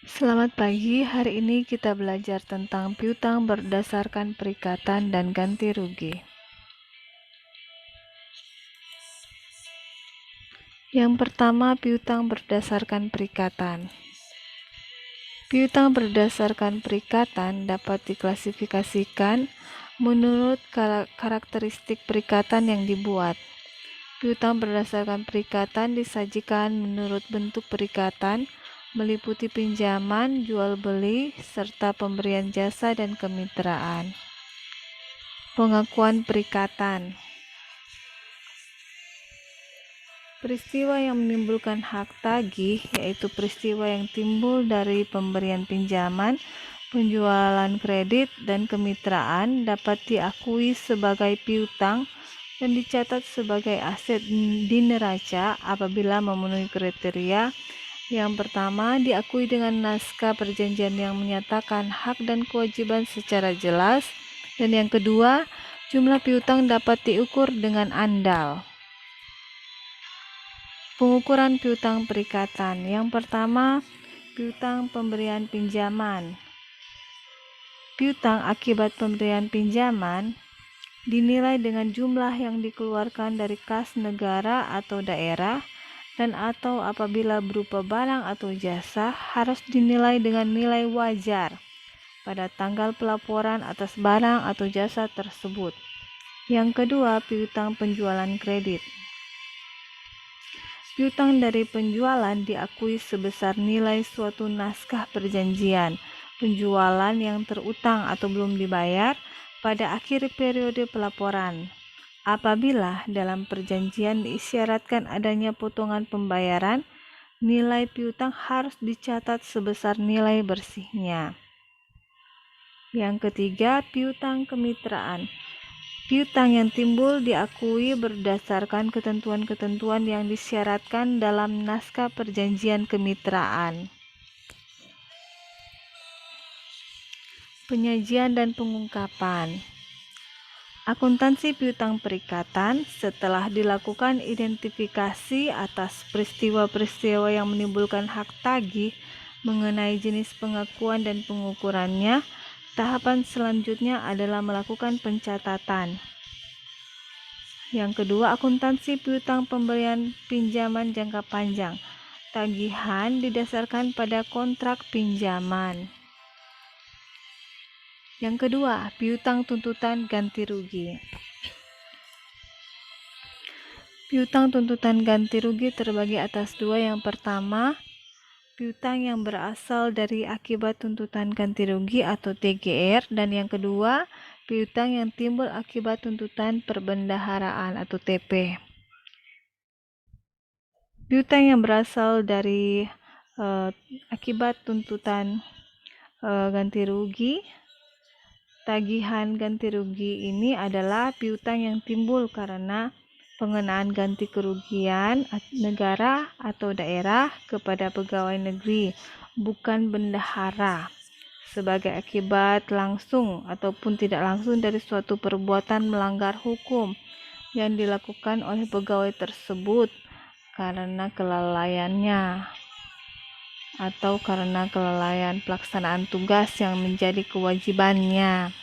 Selamat pagi, hari ini kita belajar tentang piutang berdasarkan perikatan dan ganti rugi. Yang pertama, piutang berdasarkan perikatan. Piutang berdasarkan perikatan dapat diklasifikasikan menurut karakteristik perikatan yang dibuat. Piutang berdasarkan perikatan disajikan menurut bentuk perikatan, meliputi pinjaman, jual beli, serta pemberian jasa dan kemitraan. Pengakuan perikatan. Peristiwa yang menimbulkan hak tagih yaitu peristiwa yang timbul dari pemberian pinjaman, penjualan kredit, dan kemitraan dapat diakui sebagai piutang dan dicatat sebagai aset di neraca apabila memenuhi kriteria. Yang pertama, diakui dengan naskah perjanjian yang menyatakan hak dan kewajiban secara jelas, dan yang kedua, jumlah piutang dapat diukur dengan andal. Pengukuran piutang perikatan. Yang pertama, piutang pemberian pinjaman. Piutang akibat pemberian pinjaman dinilai dengan jumlah yang dikeluarkan dari kas negara atau daerah, dan atau apabila berupa barang atau jasa harus dinilai dengan nilai wajar pada tanggal pelaporan atas barang atau jasa tersebut. Yang kedua, piutang penjualan kredit. Piutang dari penjualan diakui sebesar nilai suatu naskah perjanjian penjualan yang terutang atau belum dibayar pada akhir periode pelaporan. Apabila dalam perjanjian diisyaratkan adanya potongan pembayaran, nilai piutang harus dicatat sebesar nilai bersihnya. Yang ketiga, piutang kemitraan. Piutang yang timbul diakui berdasarkan ketentuan-ketentuan yang disyaratkan dalam naskah perjanjian kemitraan. Penyajian dan pengungkapan. Akuntansi piutang perikatan setelah dilakukan identifikasi atas peristiwa-peristiwa yang menimbulkan hak tagih mengenai jenis pengakuan dan pengukurannya. Tahapan selanjutnya adalah melakukan pencatatan. Yang kedua, akuntansi piutang pemberian pinjaman jangka panjang. Tagihan didasarkan pada kontrak pinjaman. Yang kedua, piutang tuntutan ganti rugi. Piutang tuntutan ganti rugi terbagi atas dua. Yang pertama, piutang yang berasal dari akibat tuntutan ganti rugi atau TGR, dan yang kedua, piutang yang timbul akibat tuntutan perbendaharaan atau TP. Piutang yang berasal dari akibat tuntutan ganti rugi, tagihan ganti rugi ini adalah piutang yang timbul karena pengenaan ganti kerugian negara atau daerah kepada pegawai negeri, bukan bendahara, sebagai akibat langsung ataupun tidak langsung dari suatu perbuatan melanggar hukum yang dilakukan oleh pegawai tersebut karena kelalaiannya atau karena kelalaian pelaksanaan tugas yang menjadi kewajibannya.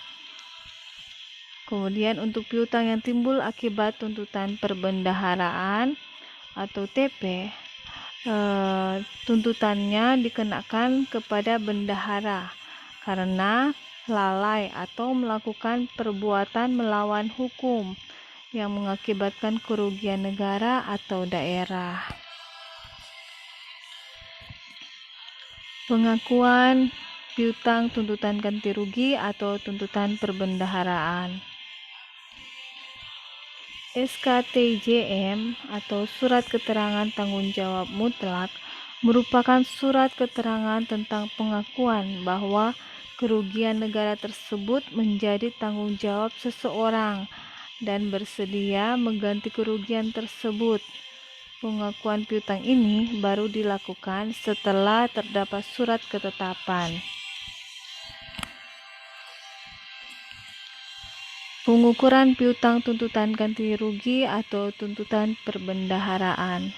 Kemudian untuk piutang yang timbul akibat tuntutan perbendaharaan atau TP, tuntutannya dikenakan kepada bendahara karena lalai atau melakukan perbuatan melawan hukum yang mengakibatkan kerugian negara atau daerah. Pengakuan piutang tuntutan ganti rugi atau tuntutan perbendaharaan. SKTJM atau Surat Keterangan Tanggung Jawab Mutlak merupakan surat keterangan tentang pengakuan bahwa kerugian negara tersebut menjadi tanggung jawab seseorang dan bersedia mengganti kerugian tersebut. Pengakuan piutang ini baru dilakukan setelah terdapat surat ketetapan. Pengukuran piutang tuntutan ganti rugi atau tuntutan perbendaharaan.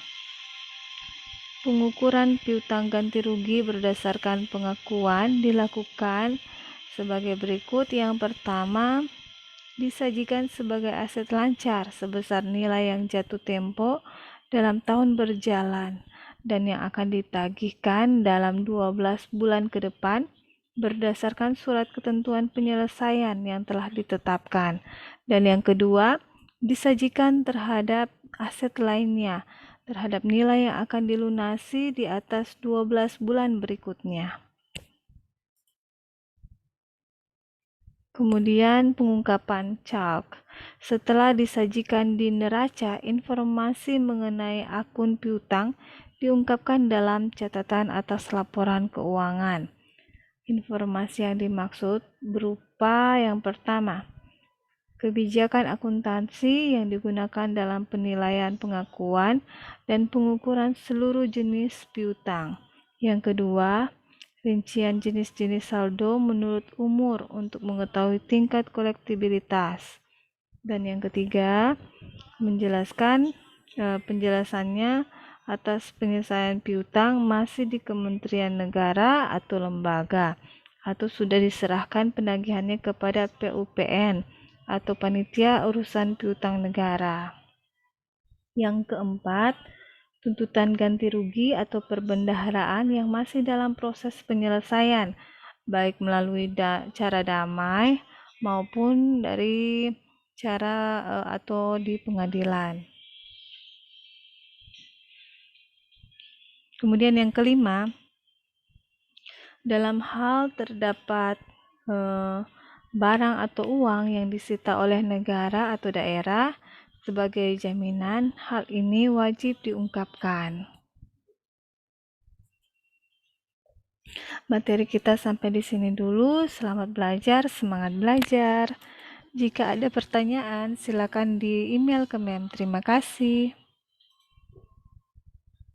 Pengukuran piutang ganti rugi berdasarkan pengakuan dilakukan sebagai berikut. Yang pertama, disajikan sebagai aset lancar sebesar nilai yang jatuh tempo dalam tahun berjalan dan yang akan ditagihkan dalam 12 bulan ke depan berdasarkan surat ketentuan penyelesaian yang telah ditetapkan. Dan yang kedua, disajikan terhadap aset lainnya terhadap nilai yang akan dilunasi di atas 12 bulan berikutnya. Kemudian pengungkapan chalk. Setelah disajikan di neraca, informasi mengenai akun piutang diungkapkan dalam catatan atas laporan keuangan. Informasi yang dimaksud berupa yang pertama, kebijakan akuntansi yang digunakan dalam penilaian pengakuan dan pengukuran seluruh jenis piutang. Yang kedua, rincian jenis-jenis saldo menurut umur untuk mengetahui tingkat kolektibilitas. Dan yang ketiga, menjelaskan penjelasannya atas penyelesaian piutang masih di Kementerian Negara atau lembaga, atau sudah diserahkan penagihannya kepada PUPN atau Panitia Urusan Piutang Negara. Yang keempat, tuntutan ganti rugi atau perbendaharaan yang masih dalam proses penyelesaian, baik melalui cara damai maupun dari cara atau di pengadilan. Kemudian yang kelima, dalam hal terdapat barang atau uang yang disita oleh negara atau daerah sebagai jaminan, hal ini wajib diungkapkan. Materi kita sampai di sini dulu. Selamat belajar, semangat belajar. Jika ada pertanyaan, silakan di email ke Mem. Terima kasih.